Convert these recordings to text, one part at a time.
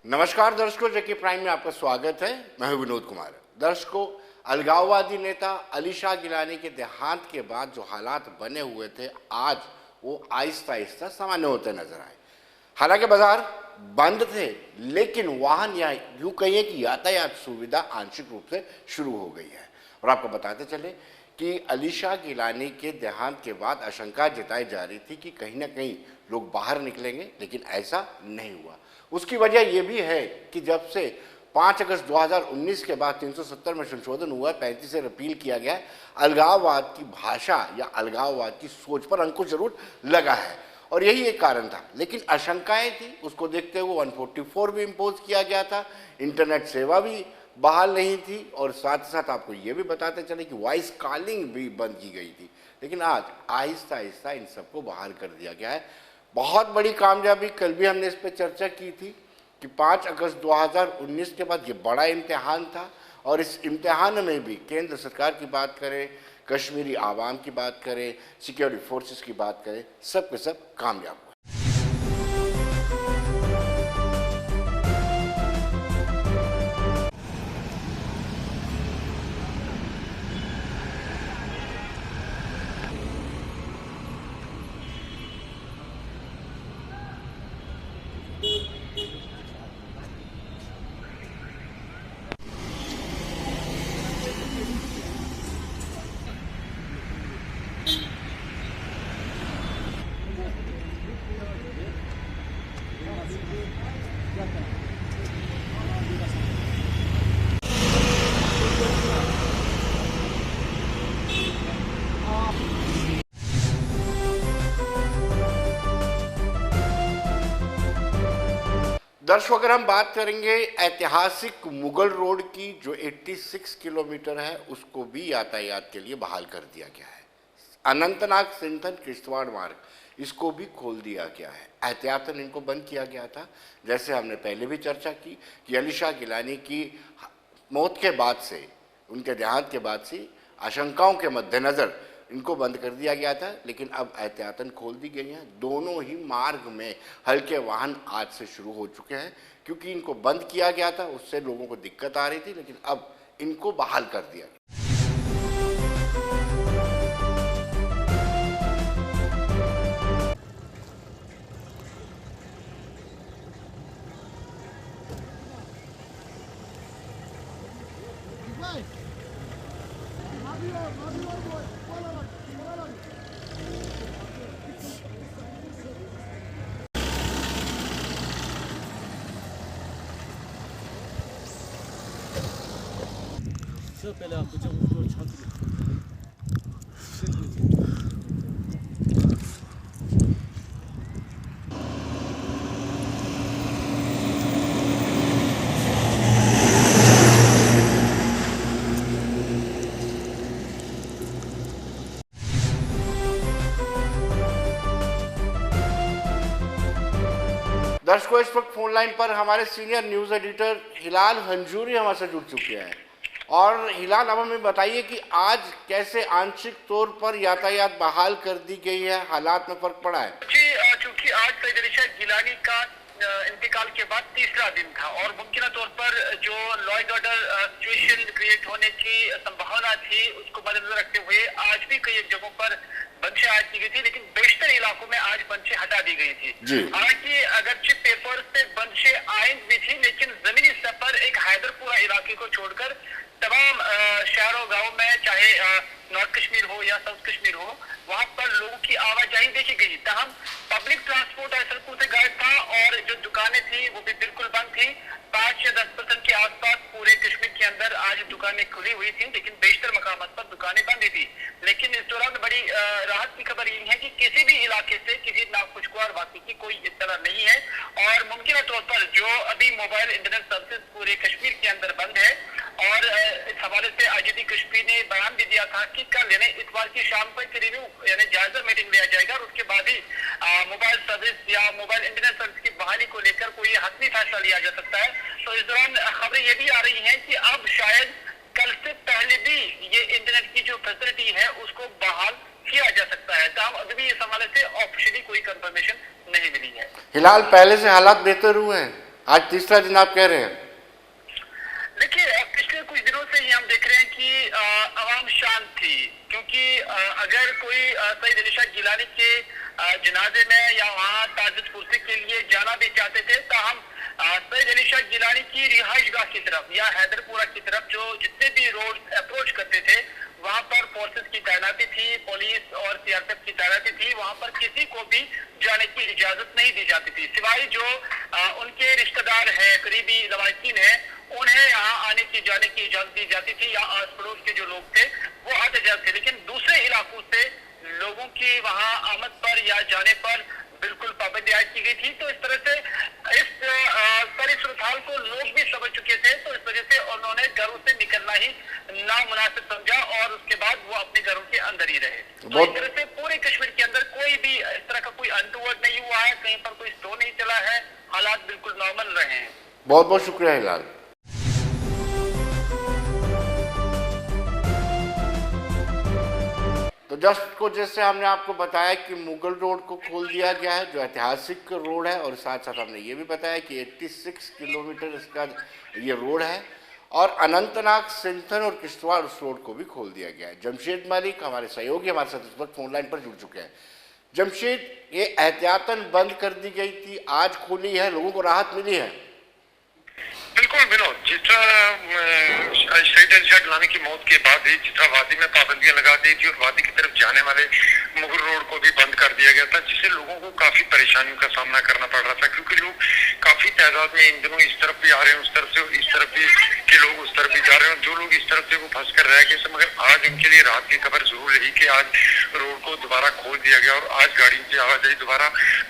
नमस्कार दर्शकों, जेके प्राइम में आपका स्वागत है। मैं हूं विनोद कुमार। दर्शकों, अलगाववादी नेता अली शाह गिलानी के देहांत के बाद जो हालात बने हुए थे, आज वो आहिस्ता आहिस्ता सामान्य होते नजर आए। हालांकि बाजार बंद थे, लेकिन वाहन या यूं कहिए कि यातायात सुविधा आंशिक रूप से शुरू हो गई है। और आपको बताते चले कि अली शाह गिलानी के देहांत के बाद आशंका जताई जा रही थी कि कहीं ना कहीं लोग बाहर निकलेंगे, लेकिन ऐसा नहीं हुआ। उसकी वजह यह भी है कि जब से 5 अगस्त 2019 के बाद 370 में संशोधन हुआ, 35 से रिपील किया गया, अलगाववाद की भाषा या अलगाववाद की सोच पर अंकुश जरूर लगा है और यही एक कारण था। लेकिन आशंकाएं थी, उसको देखते हुए 144 भी इम्पोज किया गया था, इंटरनेट सेवा भी बहाल नहीं थी और साथ ही साथ आपको ये भी बताते चले कि वॉइस कॉलिंग भी बंद की गई थी। लेकिन आज आहिस्ता आहिस्ता इन सबको बहाल कर दिया गया है। बहुत बड़ी कामयाबी, कल भी हमने इस पर चर्चा की थी कि 5 अगस्त 2019 के बाद ये बड़ा इम्तिहान था और इस इम्तिहान में भी केंद्र सरकार की बात करें, कश्मीरी आवाम की बात करें, सिक्योरिटी फोर्सेस की बात करें, सब के सब कामयाब हुए। दर्शकों, अगर हम बात करेंगे ऐतिहासिक मुगल रोड की जो 86 किलोमीटर है, उसको भी यातायात के लिए बहाल कर दिया गया है। अनंतनाग सिंथन किश्तवाड़ मार्ग, इसको भी खोल दिया गया है। एहतियातन इनको बंद किया गया था। जैसे हमने पहले भी चर्चा की कि अली शाह गिलानी की मौत के बाद से, उनके देहांत के बाद से आशंकाओं के मद्देनज़र इनको बंद कर दिया गया था, लेकिन अब एहतियातन खोल दी गई हैं। दोनों ही मार्ग में हल्के वाहन आज से शुरू हो चुके हैं। क्योंकि इनको बंद किया गया था, उससे लोगों को दिक्कत आ रही थी, लेकिन अब इनको बहाल कर दिया गया। पहले आपको जब उसको छात्र दर्शकों, इस वक्त फोन लाइन पर हमारे सीनियर न्यूज एडिटर हिलाल हंजूरी हमारे साथ जुड़ चुके हैं। और हिलाल, अब हमें बताइए कि आज कैसे आंशिक तौर पर यातायात बहाल कर दी गई है, हालात में फर्क पड़ा है? जी, चूंकि आज सैयद अली शाह गिलानी का इंतकाल के बाद तीसरा दिन था और मुमकिन तौर पर जो law and order situation create होने की संभावना थी, उसको मद्देनजर रखते हुए आज भी कई जगहों पर बंदिशें आयद की गई थी, लेकिन बेशतर इलाकों में आज बंदिशें हटा दी गई थी। हालांकि अगरचे पेपर पे बंदिशें आयद भी थी, लेकिन जमीनी स्तर पर एक हैदरपुरा इलाके को छोड़कर तमाम शहरों गाँव में, चाहे नॉर्थ कश्मीर हो या साउथ कश्मीर हो, वहाँ पर लोगों की आवाजाही देखी गई। तमाम पब्लिक ट्रांसपोर्ट सड़कों से गायब था और जो दुकानें थी वो भी बिल्कुल बंद थी। 5 या 10% के आसपास पूरे कश्मीर के अंदर आज दुकानें खुली हुई थी, लेकिन बेशतर मकामात पर दुकानें बंद थी। लेकिन इस दौरान बड़ी राहत की खबर ये है कि किसी भी इलाके से किसी नाखुशगवार वाकई की कोई इत्तला नहीं है और मुमकिन तौर पर जो अभी मोबाइल इंटरनेट सर्विस पूरे कश्मीर के अंदर बंद है। और इस हवाले से आईजीपी कश्मीर ने बयान भी दिया था कि कल यानी इतवार की शाम को एक रिव्यू यानी जायजा मीटिंग लिया जाएगा और उसके बाद ही मोबाइल सर्विस या मोबाइल इंटरनेट सर्विस की बहाली को लेकर कोई हतमी फैसला लिया जा सकता है। तो इस दौरान खबरें ये भी आ रही हैं कि अब शायद कल से पहले भी ये इंटरनेट की जो फैसिलिटी है उसको बहाल किया जा सकता है। तो अभी भी इस हवाले से ऑफिशियली कोई कंफर्मेशन नहीं मिली है। फिलहाल पहले से हालात बेहतर हुए हैं, आज तीसरा दिन आप कह रहे हैं। देखिए, पिछले कुछ दिनों से ही हम देख रहे हैं कि आवाम शांत थी, क्योंकि अगर कोई सईद अली शाह गिलानी के जनाजे में या वहाँ ताजुद कुर्सी के लिए जाना भी चाहते थे, तो हम सईद अली शाह गिलानी की रिहाइशगाह की तरफ या हैदरपुरा की तरफ जो जितने भी रोड अप्रोच करते थे, वहाँ पर फोर्सेस की तैनाती थी, पुलिस और सीआरपीएफ की तैनाती थी। वहाँ पर किसी को भी जाने की इजाजत नहीं दी जाती थी, सिवाय जो उनके रिश्तेदार हैं, करीबी लवाकिन हैं, उन्हें यहाँ आने की जाने की इजाजत दी जाती थी, या आस पड़ोस के जो लोग थे वो आते जाते थे। लेकिन दूसरे इलाकों से लोगों की वहाँ आमद पर या जाने पर बिल्कुल पाबंदी आयद की गई थी। तो इस तरह से इस सारी सूरत हाल को लोग भी समझ चुके थे, तो इस वजह से उन्होंने घरों से निकलना ही नामुनासिब समझा और उसके बाद वो अपने घरों के अंदर ही रहे। तो इस तरह से पूरे कश्मीर के अंदर कोई भी इस तरह का कोई अनटूवर्ड नहीं हुआ है, कहीं पर कोई स्टोर नहीं चला है, हालात बिल्कुल नॉर्मल रहे हैं। बहुत बहुत शुक्रिया हिलाल। तो जस्ट को जैसे हमने आपको बताया कि मुगल रोड को खोल दिया गया है, जो ऐतिहासिक रोड है, और साथ साथ हमने ये भी बताया कि 86 किलोमीटर इसका ये रोड है, और अनंतनाग, सिंथन और किश्तवाड़ उस रोड को भी खोल दिया गया है। जमशेद मलिक हमारे सहयोगी हमारे साथ इस वक्त फोन लाइन पर जुड़ चुके हैं। जमशेद, ये एहतियातन बंद कर दी गई थी, आज खोली है, लोगों को राहत मिली है? बिल्कुल विनोद, जिस तरह सईद अली शाह गिलानी की मौत के बाद ही जिस तरह वादी में पाबंदियां लगा दी थी और वादी की तरफ जाने वाले मुगल रोड को भी बंद कर दिया गया था, जिससे लोगों को काफी परेशानियों का सामना करना पड़ रहा था, क्योंकि लोग काफी तादाद में इन दिनों इस तरफ भी आ रहे हैं, उस तरफ से इस तरफ भी के लोग उस तरफ भी जा रहे हैं, जो लोग इस तरफ से वो फंस कर रह गए। मगर आज उनके लिए राहत की खबर जरूर रही कि आज रोड को दोबारा खोल दिया गया और आज गाड़ियों की आवाजाही दोबारा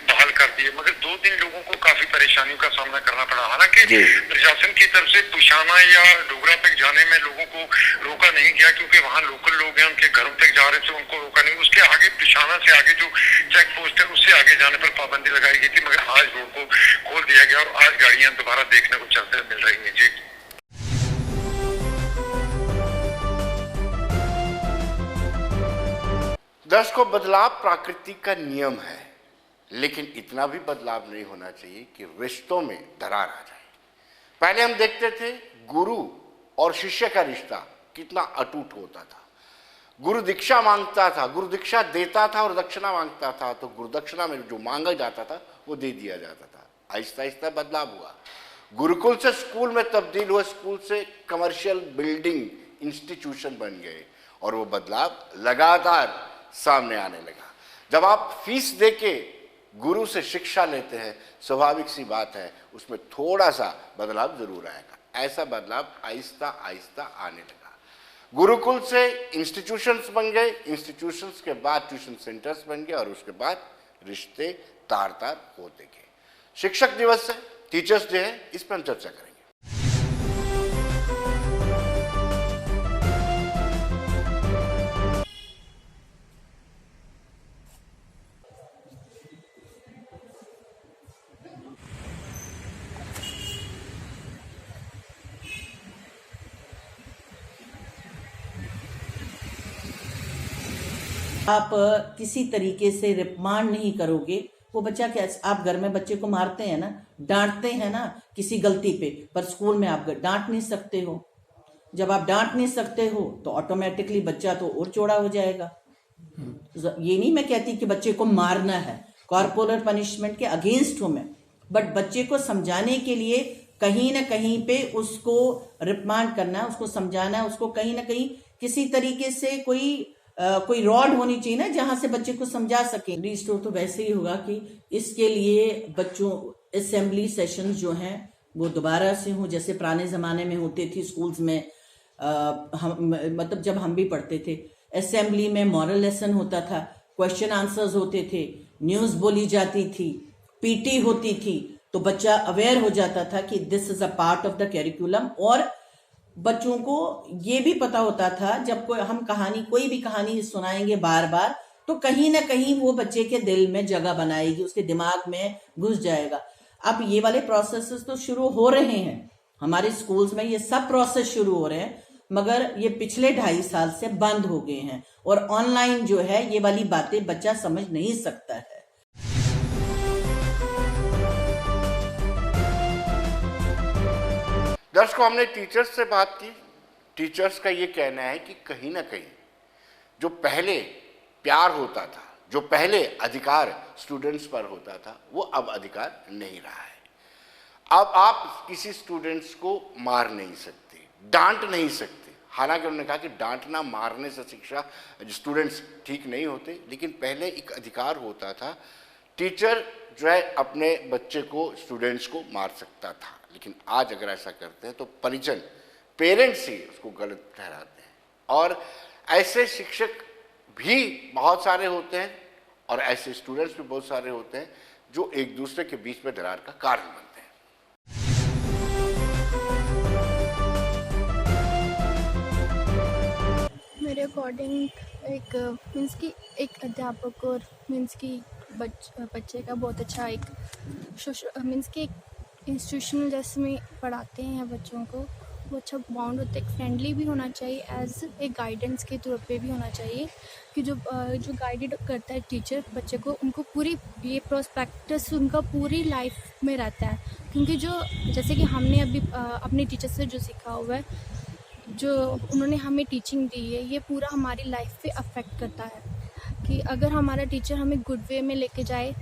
बहाल कर दी है। मगर 2 दिन लोगों को काफी परेशानियों का सामना करना पड़ा। हालांकि प्रशासन की तरफ से पुशाना या डोगरा तक जाने में लोगों को रोका नहीं गया, क्योंकि वहाँ लोकल लोग हैं, उनके घरों तक जा रहे थे, उनको रोका नहीं। उसके आगे पुशाना से आगे जो चेक पोस्ट है उससे आगे जाने पर पाबंदी लगाई गई थी, मगर आज रोड को खोल दिया गया और आज गाड़ियां दोबारा देखने को चलते मिल रही है। जी दर्शकों, बदलाव प्रकृति का नियम है, लेकिन इतना भी बदलाव नहीं होना चाहिए कि रिश्तों में दरार आ जाए। पहले हम देखते थे गुरु और शिष्य का रिश्ता कितना अटूट होता था। गुरु दीक्षा मांगता था, गुरु दीक्षा देता था और दक्षिणा मांगता था, तो गुरु दक्षिणा में जो मांगा जाता था वो दे दिया जाता था। आहिस्ता आहिस्ता बदलाव हुआ, गुरुकुल से स्कूल में तब्दील हुआ, स्कूल से कमर्शियल बिल्डिंग इंस्टीट्यूशन बन गए, और वो बदलाव लगातार सामने आने लगा। जब आप फीस देके गुरु से शिक्षा लेते हैं, स्वाभाविक सी बात है उसमें थोड़ा सा बदलाव जरूर आएगा। ऐसा बदलाव आहिस्ता आहिस्ता आने लगा। गुरुकुल से इंस्टीट्यूशंस बन गए, इंस्टीट्यूशंस के बाद ट्यूशन सेंटर्स बन गए, और उसके बाद रिश्ते तार तार होते गए। शिक्षक दिवस है, टीचर्स डे है, इस पर हम चर्चा करेंगे। आप किसी तरीके से रिमांड नहीं करोगे, वो बच्चा कैसे, आप घर में बच्चे को मारते हैं ना, डांटते हैं ना किसी गलती पे, पर स्कूल में आप डांट नहीं सकते हो। जब आप डांट नहीं सकते हो तो ऑटोमेटिकली बच्चा तो और चौड़ा हो जाएगा। ये नहीं मैं कहती कि बच्चे को मारना है, कॉर्पोरल पनिशमेंट के अगेंस्ट हूं मैं, बट बच्चे को समझाने के लिए कहीं ना कहीं पे उसको रिमांड करना, उसको समझाना, उसको कहीं ना कहीं किसी तरीके से कोई रॉड होनी चाहिए ना, जहां से बच्चे को समझा सके। रिस्टोर तो वैसे ही होगा कि इसके लिए बच्चों असेंबली सेशंस जो हैं वो दोबारा से हों, जैसे पुराने ज़माने में होते थी स्कूल्स में। मतलब जब हम भी पढ़ते थे, असेंबली में मॉरल लेसन होता था, क्वेश्चन आंसर्स होते थे, न्यूज़ बोली जाती थी, पीटी होती थी, तो बच्चा अवेयर हो जाता था कि this is a part of the curriculum. और बच्चों को ये भी पता होता था जब हम कोई भी कहानी सुनाएंगे बार बार, तो कहीं ना कहीं वो बच्चे के दिल में जगह बनाएगी, उसके दिमाग में घुस जाएगा। अब ये वाले प्रोसेसेस तो शुरू हो रहे हैं हमारे स्कूल्स में, ये सब प्रोसेस शुरू हो रहे हैं, मगर ये पिछले 2.5 साल से बंद हो गए हैं। और ऑनलाइन जो है ये वाली बातें बच्चा समझ नहीं सकता है। दर्शकों, हमने टीचर्स से बात की। टीचर्स का ये कहना है कि कहीं ना कहीं जो पहले प्यार होता था, जो पहले अधिकार स्टूडेंट्स पर होता था, वो अब अधिकार नहीं रहा है। अब आप किसी स्टूडेंट्स को मार नहीं सकते, डांट नहीं सकते। हालांकि उन्होंने कहा कि डांटना मारने से शिक्षा स्टूडेंट्स ठीक नहीं होते, लेकिन पहले एक अधिकार होता था। टीचर जो है अपने बच्चे को, स्टूडेंट्स को मार सकता था, लेकिन आज अगर ऐसा करते हैं तो परिजन, पेरेंट्स ही उसको गलत ठहराते हैं। और ऐसे शिक्षक भी बहुत सारे होते हैं और ऐसे स्टूडेंट्स भी बहुत सारे होते हैं जो एक दूसरे के बीच में दरार का कारण बनते हैं। मेरे अकॉर्डिंग एक मीन्स की एक अध्यापक और मीन्स की बच्चे का बहुत अच्छा एक मीन्स कि एक इंस्टीट्यूशनल जैसे में पढ़ाते हैं बच्चों को, वो अच्छा बॉन्ड होता है। एक फ्रेंडली भी होना चाहिए, एज एक गाइडेंस के तौर पे भी होना चाहिए कि जो गाइडेड करता है टीचर बच्चे को, उनको पूरी ये प्रोस्पेक्टस उनका पूरी लाइफ में रहता है। क्योंकि जो जैसे कि हमने अभी अपने टीचर से जो सीखा हुआ है, जो उन्होंने हमें टीचिंग दी है, ये पूरा हमारी लाइफ पे अफेक्ट करता है। कि अगर हमारा टीचर हमें गुड वे में लेके जाए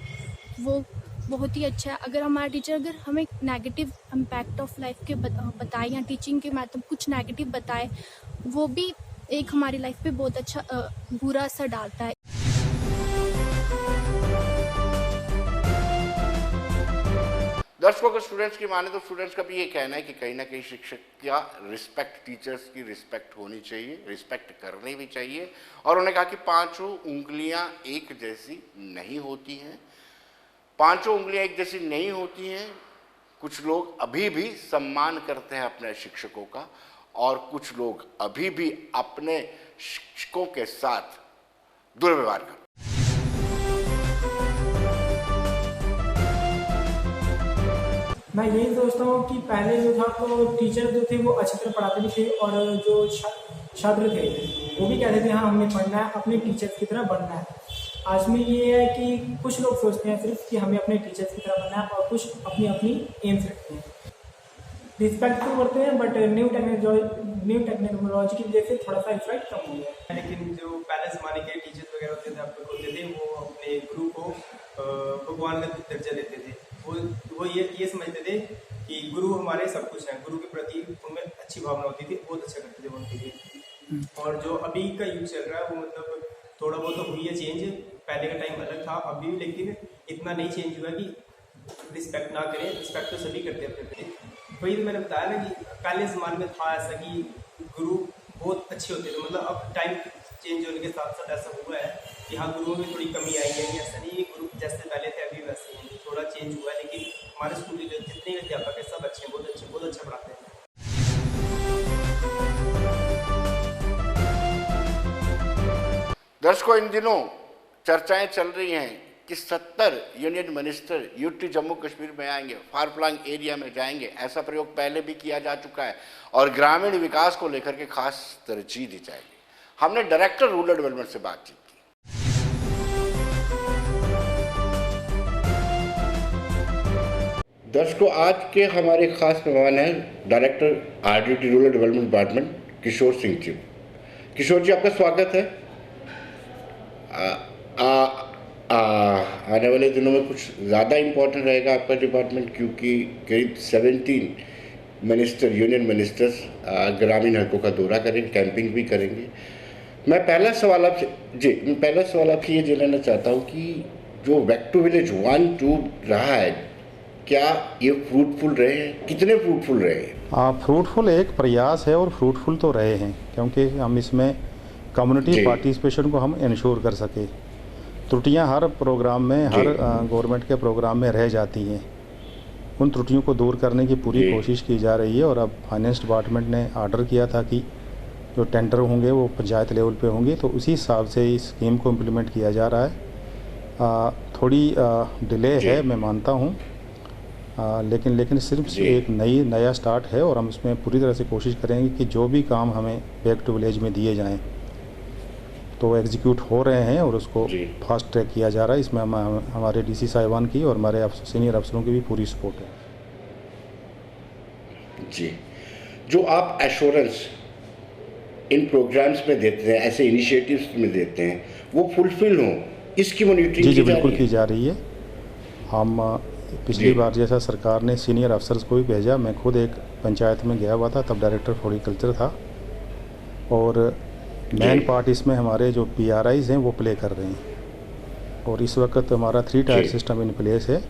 वो बहुत ही अच्छा है। अगर हमारा टीचर अगर हमें नेगेटिव इम्पैक्ट ऑफ लाइफ के बताए या टीचिंग के माध्यम कुछ नेगेटिव बताए, वो भी एक हमारी लाइफ पे बहुत अच्छा बुरा असर डालता है। दर्शकों को स्टूडेंट्स की माने तो स्टूडेंट्स का भी ये कहना है कि कहीं ना कहीं शिक्षक का रिस्पेक्ट, टीचर्स की रिस्पेक्ट होनी चाहिए, रिस्पेक्ट करनी भी चाहिए। और उन्होंने कहा कि पांचों उंगलियां एक जैसी नहीं होती हैं, पांचों उंगलियां एक जैसी नहीं होती हैं। कुछ लोग अभी भी सम्मान करते हैं अपने शिक्षकों का और कुछ लोग अभी भी अपने शिक्षकों के साथ दुर्व्यवहार करते हैं। मैं यही सोचता हूँ कि पहले जो था तो टीचर जो थे वो अच्छी तरह पढ़ाते भी थे और जो छात्र थे वो भी कहते थे हाँ हमें पढ़ना है, अपने टीचर्स की तरह बनना है। आज में ये है कि कुछ लोग सोचते हैं सिर्फ कि हमें अपने टीचर्स की तरह बनना है और कुछ अपनी अपनी एम्स रखते हैं। रिस्पेक्ट तो करते हैं बट न्यू टेक्नोलॉजी की वजह से थोड़ा सा इफेक्ट कम हो गया है। लेकिन जो पहले ज़माने के टीचर्स वगैरह होते थे, अध्यापक होते थे, वो अपने गुरु को भगवान का दर्जा देते थे। वो ये समझते थे कि गुरु हमारे सब कुछ हैं, गुरु के प्रति उनमें अच्छी भावना होती थी, बहुत अच्छा करते थे उनके लिए। और जो अभी का युग चल रहा है वो मतलब थोड़ा बहुत तो हुई है चेंज, पहले का टाइम अलग था अभी भी, लेकिन इतना नहीं चेंज हुआ कि रिस्पेक्ट ना करें। रिस्पेक्ट तो सभी करते थे। वही मैंने बताया ना कि पहले ज़माने में था ऐसा कि गुरु बहुत अच्छे होते थे। मतलब अब टाइम चेंज होने के साथ साथ ऐसा हुआ है कि हाँ गुरुओं में थोड़ी कमी आई है। ऐसा नहीं है गुरु जैसे पहले थे अभी वैसे ही थोड़ा चेंज हुआ है, लेकिन हमारे स्कूल के जितने भी अध्यापक हैं सब अच्छे, बहुत अच्छा पढ़ाते हैं। दर्शकों, इन दिनों चर्चाएं चल रही हैं कि 70 union minister UT Jammu Kashmir में आएंगे, फार फ्लंग एरिया में जाएंगे। ऐसा प्रयोग पहले भी किया जा चुका है और ग्रामीण विकास को लेकर के खास तरजीह दी जाएगी। हमने डायरेक्टर रूरल डेवलपमेंट से बातचीत की। दर्शकों, आज के हमारे खास मेहमान हैं director RDT rural development department Kishore Singh ji. Kishore ji, आपका स्वागत है। आने वाले दिनों में कुछ ज़्यादा इम्पोर्टेंट रहेगा आपका डिपार्टमेंट, क्योंकि करीब 17 मिनिस्टर, यूनियन मिनिस्टर्स ग्रामीण हलकों का दौरा करेंगे, कैंपिंग भी करेंगे। मैं पहला सवाल आपसे ये जानना चाहता हूँ कि जो बैक टू विलेज 1-2 रहा है, क्या ये फ्रूटफुल रहे हैं? कितने फ्रूटफुल रहे हैं? फ्रूटफुल एक प्रयास है और फ्रूटफुल तो रहे हैं, क्योंकि हम इसमें कम्युनिटी पार्टिसिपेशन को हम इंश्योर कर सके। त्रुटियां हर प्रोग्राम में, हर गवर्नमेंट के प्रोग्राम में रह जाती हैं। उन त्रुटियों को दूर करने की पूरी कोशिश की जा रही है और अब फाइनेंस डिपार्टमेंट ने आर्डर किया था कि जो टेंडर होंगे वो पंचायत लेवल पे होंगे, तो उसी हिसाब से इस स्कीम को इम्प्लीमेंट किया जा रहा है। थोड़ी डिले है, मैं मानता हूँ, लेकिन सिर्फ एक नया स्टार्ट है और हम इसमें पूरी तरह से कोशिश करेंगे कि जो भी काम हमें बैक टू विलेज में दिए जाएं तो एग्जीक्यूट हो रहे हैं और उसको फास्ट ट्रैक किया जा रहा है। इसमें हमारे डीसी साहिबान की और हमारे सीनियर अफसरों की भी पूरी सपोर्ट है। जी, जो आप एश्योरेंस इन प्रोग्राम्स में देते हैं, ऐसे इनिशिएटिव्स में देते हैं, वो फुलफिल हों, इसकी मॉनिटरिंग जी बिल्कुल की जा रही है। हम पिछली बार जैसा सरकार ने सीनियर अफसर्स को भी भेजा, मैं खुद एक पंचायत में गया हुआ था, तब डायरेक्टर हॉर्टिकल्चर था, और मेन पार्ट इसमें हमारे जो PRIs हैं वो प्ले कर रहे हैं। और इस वक्त हमारा 3 टायर सिस्टम इन प्लेस है,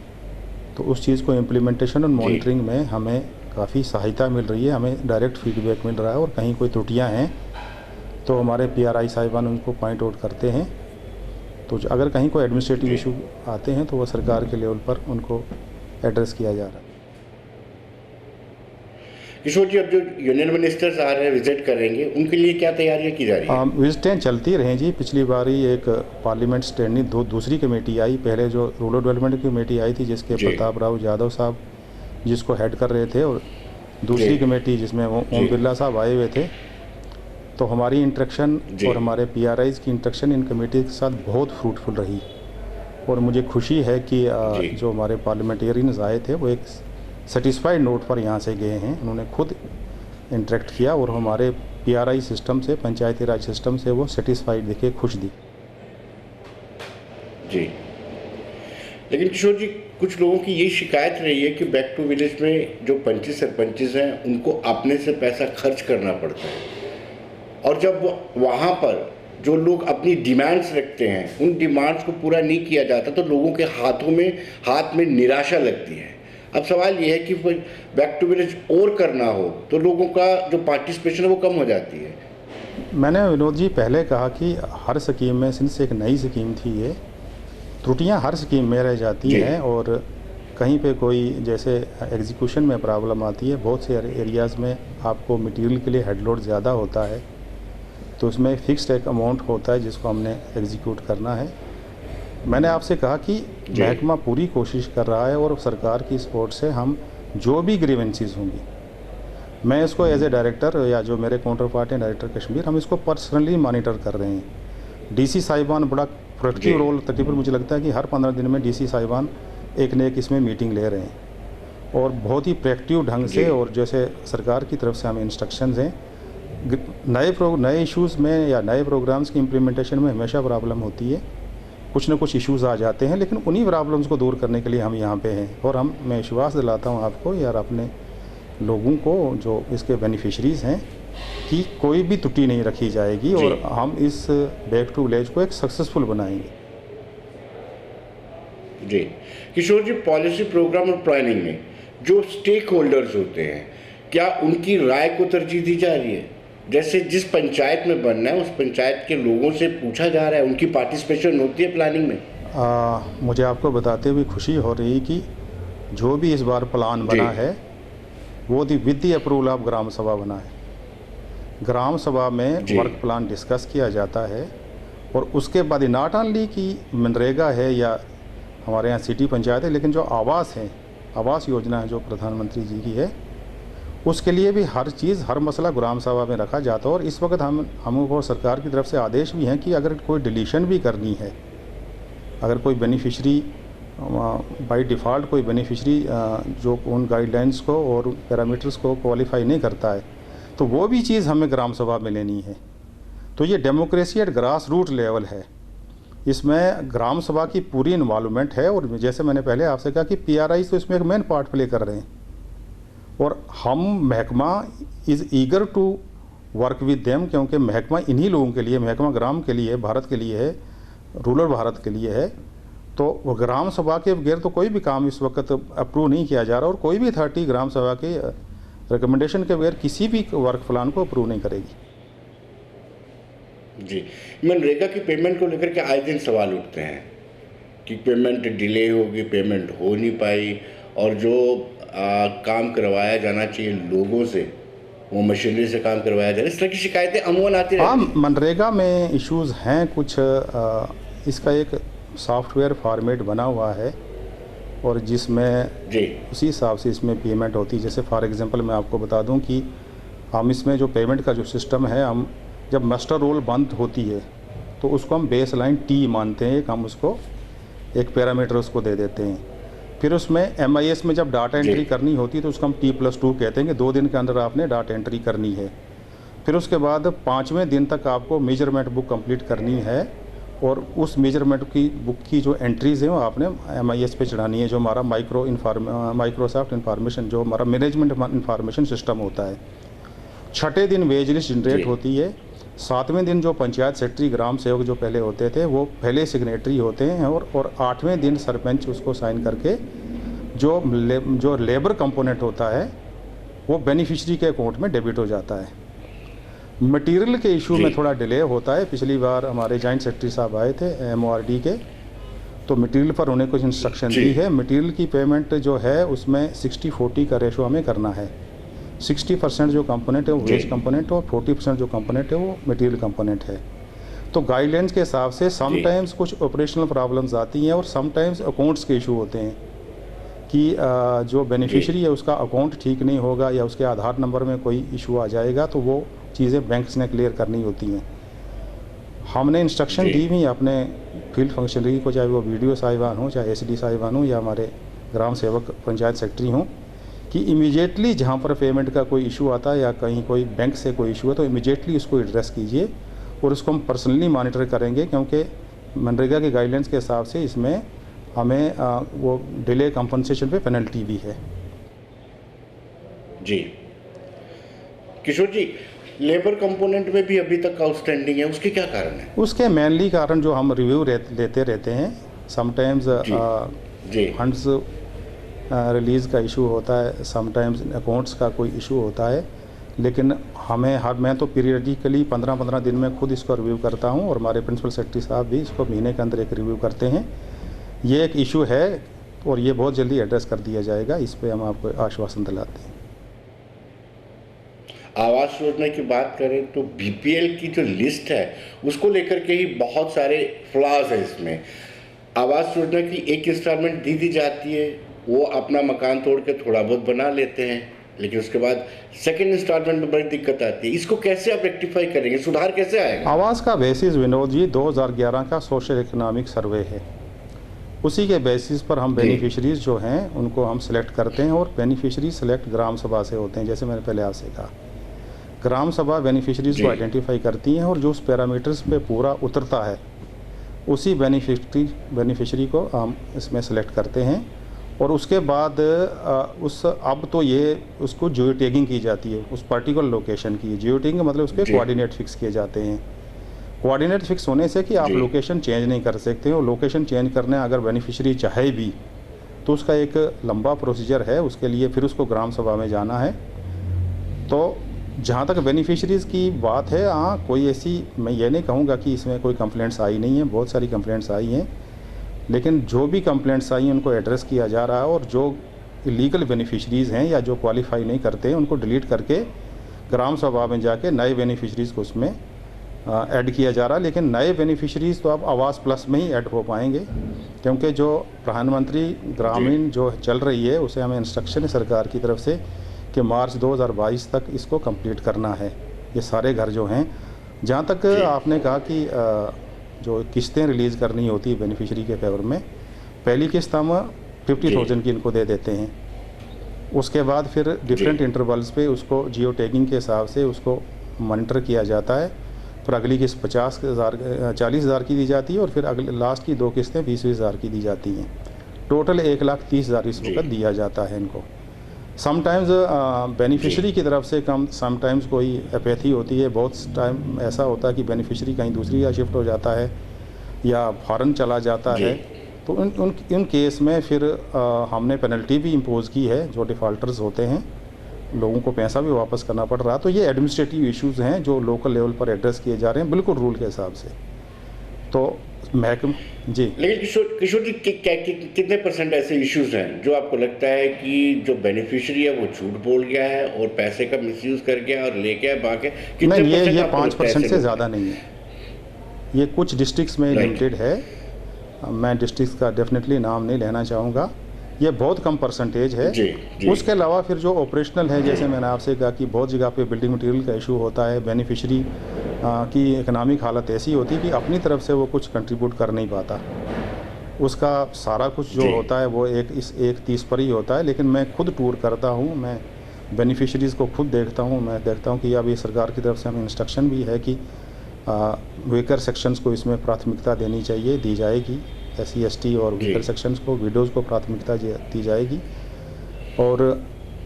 तो उस चीज़ को इम्प्लीमेंटेशन और मॉनिटरिंग में हमें काफ़ी सहायता मिल रही है, हमें डायरेक्ट फीडबैक मिल रहा है, और कहीं कोई त्रुटियां हैं तो हमारे PRI साहिबान उनको पॉइंट आउट करते हैं। तो अगर कहीं कोई एडमिनिस्ट्रेटिव इशू आते हैं तो वो सरकार के लेवल पर उनको एड्रेस किया जा रहा है। किशोर जी, अब जो यूनियन मिनिस्टर्स आ रहे हैं, विजिट करेंगे, उनके लिए क्या तैयारियां की जा रही हैं? विजिटें चलती रहें जी। पिछली बार ही एक पार्लियामेंट स्टैंडिंग दूसरी कमेटी आई, पहले जो रूरल डेवलपमेंट की कमेटी आई थी जिसके प्रताप राव यादव साहब जिसको हेड कर रहे थे, और दूसरी कमेटी जिसमें ओम बिरला साहब आए हुए थे। तो हमारी इंटरेक्शन और हमारे PRIs की इंटरेक्शन इन कमेटी के साथ बहुत फ्रूटफुल रही, और मुझे खुशी है कि जो हमारे पार्लियामेंटेरियंस आए थे वो एक सेटिस्फाइड नोट पर यहाँ से गए हैं। उन्होंने खुद इंटरेक्ट किया और हमारे PRI सिस्टम से, पंचायती राज सिस्टम से वो सेटिस्फाइड दिखे, खुश दिखे। जी, लेकिन किशोर जी, कुछ लोगों की यही शिकायत रही है कि बैक टू विलेज में जो पंच सरपंचेस हैं उनको अपने से पैसा खर्च करना पड़ता है, और जब वहाँ पर जो लोग अपनी डिमांड्स रखते हैं उन डिमांड्स को पूरा नहीं किया जाता तो लोगों के हाथ में निराशा लगती है। अब सवाल ये है कि बैक टू विलेज और करना हो तो लोगों का जो पार्टिसिपेशन है वो कम हो जाती है। मैंने विनोद जी पहले कहा कि हर स्कीम में, सिंस एक नई स्कीम थी ये, त्रुटियां हर स्कीम में रह जाती हैं, और कहीं पे कोई जैसे एग्जीक्यूशन में प्रॉब्लम आती है। बहुत से एरियाज़ में आपको मटेरियल के लिए हेड लोड ज़्यादा होता है, तो उसमें फिक्स्ड एक अमाउंट होता है जिसको हमने एग्जीक्यूट करना है। मैंने आपसे कहा कि महकमा पूरी कोशिश कर रहा है, और सरकार की सपोर्ट से हम जो भी ग्रीवेंसीज होंगी, मैं इसको एज ए डायरेक्टर या जो मेरे काउंटर पार्ट हैं डायरेक्टर कश्मीर, हम इसको पर्सनली मॉनिटर कर रहे हैं। DC साहिबान बड़ा प्रोएक्टिव रोल, तकरीबन मुझे लगता है कि हर 15 दिन में DC साहिबान एक न एक इसमें मीटिंग ले रहे हैं, और बहुत ही प्रोएक्टिव ढंग से, और जैसे सरकार की तरफ से हमें इंस्ट्रक्शंस हैं। नए इश्यूज़ में या नए प्रोग्राम्स की इम्प्लीमेंटेशन में हमेशा प्रॉब्लम होती है, कुछ न कुछ इश्यूज़ आ जाते हैं, लेकिन उन्हीं प्रॉब्लम्स को दूर मैं के लिए हम यहाँ पे हैं। और मैं विश्वास दिलाता हूँ आपको यार, अपने लोगों को जो इसके बेनिफिशरीज़ हैं, कि कोई भी त्रुटि नहीं रखी जाएगी, और हम इस बैक टू विलेज को एक सक्सेसफुल बनाएंगे। जी किशोर जी, पॉलिसी प्रोग्राम और प्लानिंग में जो स्टेक होल्डर्स होते हैं, क्या उनकी राय को तरजीह दी जा रही है? जैसे जिस पंचायत में बनना है उस पंचायत के लोगों से पूछा जा रहा है, उनकी पार्टिसिपेशन होती है प्लानिंग में? मुझे आपको बताते हुए खुशी हो रही है कि जो भी इस बार प्लान बना है वो with the approval of gram सभा बना है। ग्राम सभा में वर्क प्लान डिस्कस किया जाता है, और उसके बाद नॉट ओनली कि मनरेगा है या हमारे यहाँ सिटी पंचायत है, लेकिन जो आवास है, आवास योजना है जो प्रधानमंत्री जी की है, उसके लिए भी हर चीज़, हर मसला ग्राम सभा में रखा जाता है। और इस वक्त हमको सरकार की तरफ से आदेश भी हैं कि अगर कोई डिलीशन भी करनी है, अगर कोई बेनिफिशरी बाय डिफ़ॉल्ट कोई बेनिफिशरी जो उन गाइडलाइंस को और पैरामीटर्स को क्वालिफाई नहीं करता है, तो वो भी चीज़ हमें ग्राम सभा में लेनी है। तो ये democracy at grass root level है, इसमें ग्राम सभा की पूरी इन्वॉल्वमेंट है। और जैसे मैंने पहले आपसे कहा कि PRI तो इसमें एक मेन पार्ट प्ले कर रहे हैं, और हम महकमा is eager to work with them, क्योंकि महकमा इन्हीं लोगों के लिए, महकमा ग्राम के लिए, भारत के लिए है, रूरल भारत के लिए है। तो वो ग्राम सभा के बगैर तो कोई भी काम इस वक्त अप्रूव नहीं किया जा रहा, और कोई भी अथॉरिटी ग्राम सभा के रिकमेंडेशन के बगैर किसी भी वर्क प्लान को अप्रूव नहीं करेगी। जी, मनरेगा की पेमेंट को लेकर के आए दिन सवाल उठते हैं कि पेमेंट डिले होगी, पेमेंट हो नहीं पाई, और जो काम करवाया जाना चाहिए लोगों से वो मशीनरी से काम करवाया जा रहा है, इस तरह की शिकायतें अमूमन आती रहती हैं। हाँ, मनरेगा में इश्यूज़ हैं कुछ। इसका एक सॉफ्टवेयर फॉर्मेट बना हुआ है, और जिसमें उसी हिसाब से इसमें पेमेंट होती है। जैसे फॉर एग्जांपल मैं आपको बता दूं कि हम इसमें जो पेमेंट का जो सिस्टम है, हम जब मास्टर रोल बंद होती है तो उसको हम बेस लाइन T मानते हैं, हम उसको एक पैरामीटर उसको दे देते हैं। फिर उसमें MIS में जब डाटा एंट्री करनी होती है तो उसको हम T+2 कहते हैं कि 2 दिन के अंदर आपने डाटा एंट्री करनी है। फिर उसके बाद 5वें दिन तक आपको मेजरमेंट बुक कंप्लीट करनी है और उस मेजरमेंट की बुक की जो एंट्रीज़ हैं वो आपने MIS पे चढ़ानी है, जो हमारा माइक्रोसॉफ्ट इंफॉर्मेशन, जो हमारा मैनेजमेंट इंफॉर्मेशन सिस्टम होता है। 6ठे दिन वेज लिस्ट जनरेट होती है। 7वें दिन जो पंचायत सेक्रेटरी, ग्राम सेवक जो पहले होते थे वो पहले सिग्नेटरी होते हैं और 8वें दिन सरपंच उसको साइन करके जो लेबर कंपोनेंट होता है वो बेनिफिशरी के अकाउंट में डेबिट हो जाता है। मटेरियल के इशू में थोड़ा डिले होता है। पिछली बार हमारे जॉइंट सेक्रेटरी साहब आए थे MORD के, तो मटेरियल पर उन्हें कुछ इंस्ट्रक्शन दी है। मटेरियल की पेमेंट जो है उसमें 60-40 का रेशो हमें करना है। 60% जो कंपोनेंट है वो वेज कंपोनेंट और 40% जो कंपोनेंट है वो मटेरियल कंपोनेंट है। तो गाइडलाइंस के हिसाब से समटाइम्स कुछ ऑपरेशनल प्रॉब्लम्स आती हैं और समटाइम्स अकाउंट्स के इशू होते हैं कि जो बेनिफिशियरी है उसका अकाउंट ठीक नहीं होगा या उसके आधार नंबर में कोई इशू आ जाएगा, तो वो चीज़ें बैंक्स ने क्लियर करनी होती हैं। हमने इंस्ट्रक्शन दी हुई अपने फील्ड फंक्शनरी को, चाहे वो BDO साहिबान हो, चाहे SD साहिबान हो या हमारे ग्राम सेवक पंचायत सेक्रेटरी हों, कि इमीडिएटली जहाँ पर पेमेंट का कोई इशू आता है या कहीं कोई बैंक से कोई इशू है तो इमीडिएटली उसको एड्रेस कीजिए और उसको हम पर्सनली मॉनिटर करेंगे, क्योंकि मनरेगा के गाइडलाइंस के हिसाब से इसमें हमें वो डिले कंपनसेशन पे पेनल्टी भी है। जी किशोर जी, लेबर कंपोनेंट में भी अभी तक आउटस्टैंडिंग है, उसके क्या कारण है? उसके मेनली कारण जो हम रिव्यू लेते रहते हैं, समटाइम्स फंड्स रिलीज़ का इशू होता है, समटाइम्स अकाउंट्स का कोई इशू होता है, लेकिन मैं तो पीरियडिकली 15-15 दिन में खुद इसको रिव्यू करता हूं और हमारे प्रिंसिपल सेक्रेटरी साहब भी इसको महीने के अंदर एक रिव्यू करते हैं। ये एक इशू है और ये बहुत जल्दी एड्रेस कर दिया जाएगा, इस पे हम आपको आश्वासन दिलाते हैं। आवास योजना की बात करें तो BPL की जो लिस्ट है उसको लेकर के ही बहुत सारे फ्लॉज है इसमें। आवास योजना की एक इंस्टॉलमेंट दी जाती है, वो अपना मकान तोड़ के थोड़ा बहुत बना लेते हैं, लेकिन उसके बाद सेकंड इंस्टॉलमेंट में बड़ी दिक्कत आती है। इसको कैसे आप रेक्टिफाई करेंगे, सुधार कैसे आएगा? आवास का बेसिस विनोद जी 2011 का सोशल इकोनॉमिक सर्वे है, उसी के बेसिस पर हम बेनिफिशरीज जो हैं उनको हम सिलेक्ट करते हैं और बेनिफिशरी सिलेक्ट ग्राम सभा से होते हैं। जैसे मैंने पहले आपसे कहा, ग्राम सभा बेनिफिशरीज को आइडेंटिफाई करती हैं और जो उस पैरामीटर्स पे पूरा उतरता है उसी बेनिफिशरी को हम इसमें सेलेक्ट करते हैं और उसके बाद अब तो ये उसको जियो टैगिंग की जाती है उस पर्टिकुलर लोकेशन की। जियो टैगिंग मतलब उसके कोऑर्डिनेट फिक्स किए जाते हैं। कोऑर्डिनेट फिक्स होने से कि आप लोकेशन चेंज नहीं कर सकते हो। लोकेशन चेंज करने अगर बेनिफिशियरी चाहे भी तो उसका एक लंबा प्रोसीजर है, उसके लिए फिर उसको ग्राम सभा में जाना है। तो जहाँ तक बेनिफिशरीज़ की बात है, हाँ कोई ऐसी मैं ये नहीं कहूँगा कि इसमें कोई कंप्लेंट्स आई नहीं है, बहुत सारी कंप्लेंट्स आई हैं, लेकिन जो भी कंप्लेंट्स आई हैं उनको एड्रेस किया जा रहा है और जो इलीगल बेनिफिशरीज़ हैं या जो क्वालिफाई नहीं करते हैं उनको डिलीट करके ग्राम सभा में जाके नए बेनिफिशरीज़ को उसमें ऐड किया जा रहा है। लेकिन नए बेनिफिशरीज़ तो अब आवास प्लस में ही ऐड हो पाएंगे, क्योंकि जो प्रधानमंत्री ग्रामीण जो चल रही है उसे हमें इंस्ट्रक्शन है सरकार की तरफ से कि मार्च 2022 तक इसको कंप्लीट करना है, ये सारे घर जो हैं। जहाँ तक आपने कहा कि जो किस्तें रिलीज़ करनी होती है बेनिफिशरी के फेवर में, पहली किस्त हम 50,000 की इनको दे देते हैं, उसके बाद फिर डिफरेंट इंटरवल्स पे उसको जियो टैगिंग के हिसाब से उसको मॉनिटर किया जाता है। फिर अगली किस्त 40,000 की दी जाती है और फिर अगले लास्ट की 2 किस्तें 20,000 की दी जाती हैं। टोटल 1,30,000 इस वक्त दिया जाता है इनको। समटाइम्स बेनिफिशरी की तरफ से कम, समटाइम्स कोई एपैथी होती है, बहुत टाइम ऐसा होता है कि बेनिफिशरी कहीं दूसरी जगह शिफ्ट हो जाता है या फॉरेन चला जाता है, तो उन केस में फिर हमने पेनल्टी भी इम्पोज़ की है। जो डिफ़ॉल्टर्स होते हैं लोगों को पैसा भी वापस करना पड़ रहा। तो ये एडमिनिस्ट्रेटिव इश्यूज़ हैं जो लोकल लेवल पर एड्रेस किए जा रहे हैं बिल्कुल रूल के हिसाब से। तो महकम जी, लेकिन किशोर जी कितने % ऐसे इश्यूज हैं जो आपको लगता है कि जो बेनिफिशियरी है वो झूठ बोल गया है और पैसे का मिसयूज कर गया और ले गया बाकी? नहीं, ये 5% से ज़्यादा नहीं है। ये कुछ डिस्ट्रिक्ट्स में लिमिटेड है, मैं डिस्ट्रिक्ट का डेफिनेटली नाम नहीं लेना चाहूँगा, ये बहुत कम परसेंटेज है। उसके अलावा फिर जो ऑपरेशनल है, जैसे मैंने आपसे कहा कि बहुत जगह पे बिल्डिंग मटेरियल का इशू होता है, बेनिफिशरी की इकोनॉमिक हालत ऐसी होती है कि अपनी तरफ से वो कुछ कंट्रीब्यूट कर नहीं पाता, उसका सारा कुछ जो जी। होता है वो एक 30 पर ही होता है, लेकिन मैं खुद टूर करता हूँ, मैं बेनिफिशरीज़ को खुद देखता हूँ। मैं देखता हूँ कि अब ये सरकार की तरफ से हमें इंस्ट्रक्शन भी है कि वीकर सेक्शंस को इसमें प्राथमिकता देनी चाहिए, दी जाएगी। SC ST और वीकर सेक्शंस को, विडोज़ को प्राथमिकता दी जाएगी। और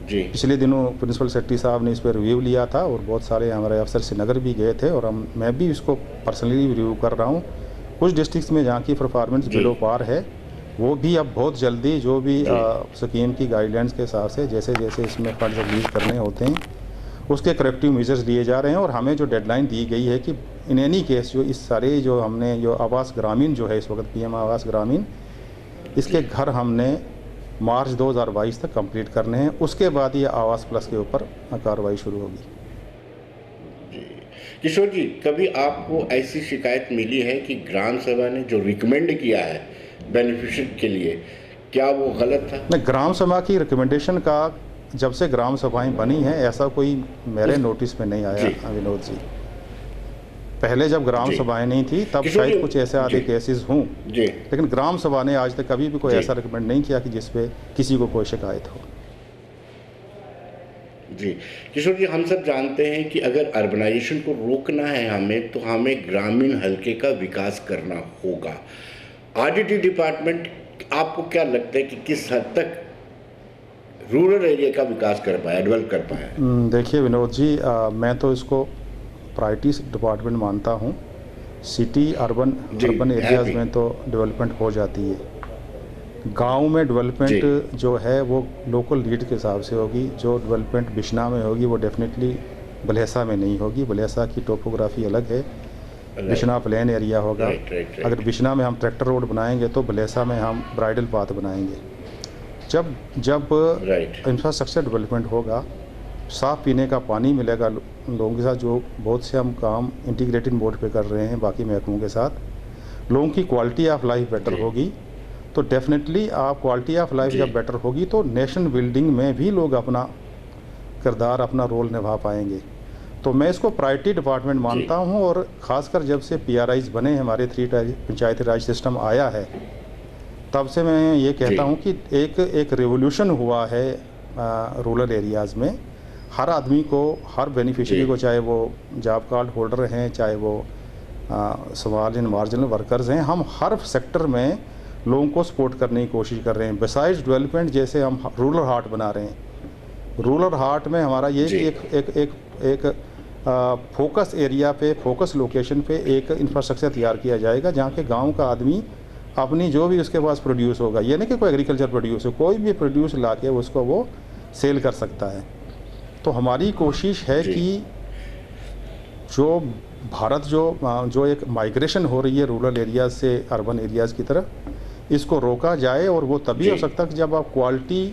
जी पिछले दिनों प्रिंसिपल सेक्रेटरी साहब ने इस पर रिव्यू लिया था और बहुत सारे हमारे अफसर श्रीनगर भी गए थे और मैं भी इसको पर्सनली रिव्यू कर रहा हूँ। कुछ डिस्ट्रिक्ट्स में जहाँ की परफॉर्मेंस बिलो पार है, वो भी अब बहुत जल्दी जो भी स्कीम की गाइडलाइंस के हिसाब से जैसे जैसे इसमें फंड रिलीज करने होते हैं उसके करेक्टिव मेजर्स लिए जा रहे हैं। और हमें जो डेडलाइन दी गई है कि इन एनी केस जो इस सारे जो हमने जो आवास ग्रामीण जो है इस वक्त PM आवास ग्रामीण, इसके घर हमने मार्च 2022 तक कंप्लीट करने हैं। उसके बाद ये आवास प्लस के ऊपर कार्रवाई शुरू होगी। किशोर जी, कभी आपको ऐसी शिकायत मिली है कि ग्राम सभा ने जो रिकमेंड किया है बेनिफिशियरी के लिए, क्या वो गलत था? नहीं, ग्राम सभा की रिकमेंडेशन का जब से ग्राम सभाएं बनी हैं ऐसा कोई मेरे नोटिस में नहीं आया विनोद जी। पहले जब ग्राम सभाएं नहीं थी तब शायद कुछ ऐसे आधे केसेस हों, लेकिन ग्राम सभा ने आज तक कभी भी कोई ऐसा रिकमेंड नहीं किया कि जिसपे किसी को कोई शिकायत हो। जी किशोर जी, हम सब जानते हैं कि अगर अर्बनाइजेशन को रोकना है हमें, तो हमें ग्रामीण हलके का विकास करना होगा। RDD डिपार्टमेंट, आपको क्या लगता है कि किस हद तक रूरल एरिया का विकास कर पाया, डेवलप कर पाया? देखिए विनोद जी, मैं तो इसको प्रायोरिटीज डिपार्टमेंट मानता हूँ। सिटी अर्बन एरियाज में तो डेवलपमेंट हो जाती है, गांव में डेवलपमेंट जो है वो लोकल लीड के हिसाब से होगी। जो डेवलपमेंट बिश्ना में होगी वो डेफिनेटली बलेसा में नहीं होगी। बलेसा की टोपोग्राफी अलग है, बिश्ना प्लेन एरिया होगा। अगर बिश्ना में हम ट्रैक्टर रोड बनाएंगे तो बलेसा में हम ब्राइडल पाथ बनाएंगे। जब इंफ्रास्ट्रक्चर डेवलपमेंट होगा, साफ़ पीने का पानी मिलेगा लोगों के साथ, जो बहुत से हम काम इंटीग्रेटेड मोड पे कर रहे हैं बाकी महकमों के साथ, लोगों की क्वालिटी ऑफ लाइफ बेटर होगी। तो डेफिनेटली आप क्वालिटी ऑफ लाइफ जब बेटर होगी तो नेशन बिल्डिंग में भी लोग अपना किरदार, अपना रोल निभा पाएंगे। तो मैं इसको प्रायोरिटी डिपार्टमेंट मानता हूँ। और ख़ासकर जब से PRIs बने, हमारे 3 पंचायती राज सिस्टम आया है, तब से मैं ये कहता हूँ कि एक रेवोल्यूशन हुआ है रूरल एरियाज़ में। हर आदमी को, हर बेनिफिशियरी को, चाहे वो जॉब कार्ड होल्डर हैं, चाहे वो स्मॉल एंड मार्जिनल वर्कर्स हैं, हम हर सेक्टर में लोगों को सपोर्ट करने की कोशिश कर रहे हैं। बिसाइड्स डेवलपमेंट, जैसे हम रूरल हार्ट बना रहे हैं। रूरल हार्ट में हमारा ये कि एक फोकस एरिया पे, फोकस लोकेशन पे एक इंफ्रास्ट्रक्चर तैयार किया जाएगा जहाँ के गांव का आदमी अपनी जो भी उसके पास प्रोड्यूस होगा, ये नहीं कि कोई एग्रीकल्चर प्रोड्यूस हो, कोई भी प्रोड्यूस ला के उसको वो सेल कर सकता है। तो हमारी कोशिश है कि जो भारत जो एक माइग्रेशन हो रही है रूरल एरियाज से अर्बन एरियाज़ की तरफ, इसको रोका जाए। और वो तभी हो सकता है जब आप क्वालिटी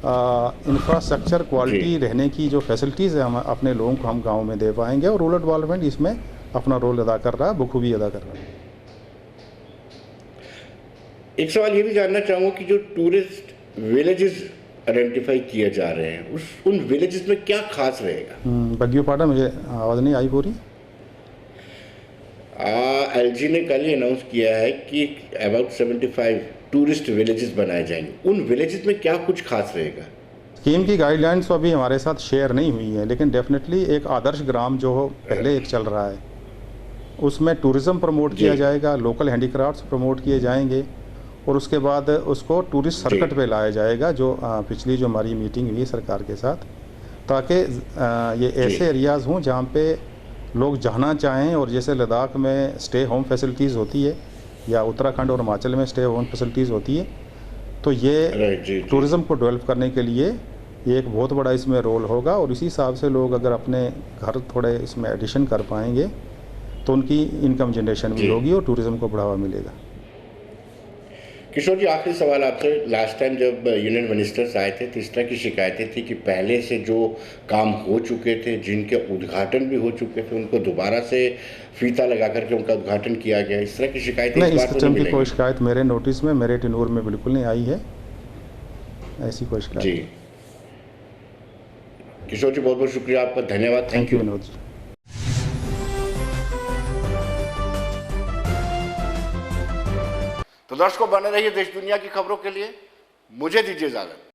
इंफ्रास्ट्रक्चर, क्वालिटी रहने की जो फैसिलिटीज़ है हम अपने लोगों को हम गांव में दे पाएंगे। और रूरल डेवलपमेंट इसमें अपना रोल अदा कर रहा है, बखूबी अदा कर रहा है। एक सवाल ये भी जानना चाहूँगा कि जो टूरिस्ट विलेजेस आइडेंटिफाई किए जा रहे हैं, उन विलेजेस में क्या खास रहेगा? बग्यू पाटा, मुझे आवाज़ नहीं आई पूरी। LG ने कल ही अनाउंस किया है कि अबाउट 75 टूरिस्ट विलेजेस बनाए जाएंगे। उन विलेजेस में क्या कुछ खास रहेगा? स्कीम की गाइडलाइंस तो अभी हमारे साथ शेयर नहीं हुई है, लेकिन डेफिनेटली एक आदर्श ग्राम जो पहले एक चल रहा है उसमें टूरिज़्म प्रमोट किया जाएगा, लोकल हैंडीक्राफ्ट्स प्रमोट किए जाएंगे और उसके बाद उसको टूरिस्ट सर्किट पे लाया जाएगा। जो पिछली जो हमारी मीटिंग हुई सरकार के साथ, ताकि ये ऐसे एरियाज़ हों जहाँ पे लोग जाना चाहें। और जैसे लद्दाख में स्टे होम फैसिलिटीज़ होती है या उत्तराखंड और हिमाचल में स्टे होम फैसिलिटीज़ होती है, तो ये टूरिज़्म को डेवलप करने के लिए ये एक बहुत बड़ा इसमें रोल होगा। और इसी हिसाब से लोग अगर अपने घर थोड़े इसमें एडिशन कर पाएंगे तो उनकी इनकम जनरेशन भी होगी और टूरिज़्म को बढ़ावा मिलेगा। किशोर जी, आखिरी सवाल आपसे। लास्ट टाइम जब यूनियन मिनिस्टर्स आए थे तो इस तरह की शिकायतें थी कि पहले से जो काम हो चुके थे, जिनके उद्घाटन भी हो चुके थे, उनको दोबारा से फीता लगा करके उनका उद्घाटन किया गया। इस तरह की शिकायतें नहीं, इस किस्म की कोई शिकायत मेरे नोटिस में, मेरे टेन्योर में बिल्कुल नहीं आई है, ऐसी कोई शिकायत। जी किशोर जी, बहुत बहुत शुक्रिया आपका, धन्यवाद। Thank you Vinod ji. तो तो दर्शकों, बने रहिए देश दुनिया की खबरों के लिए। मुझे दीजिए इजाजत।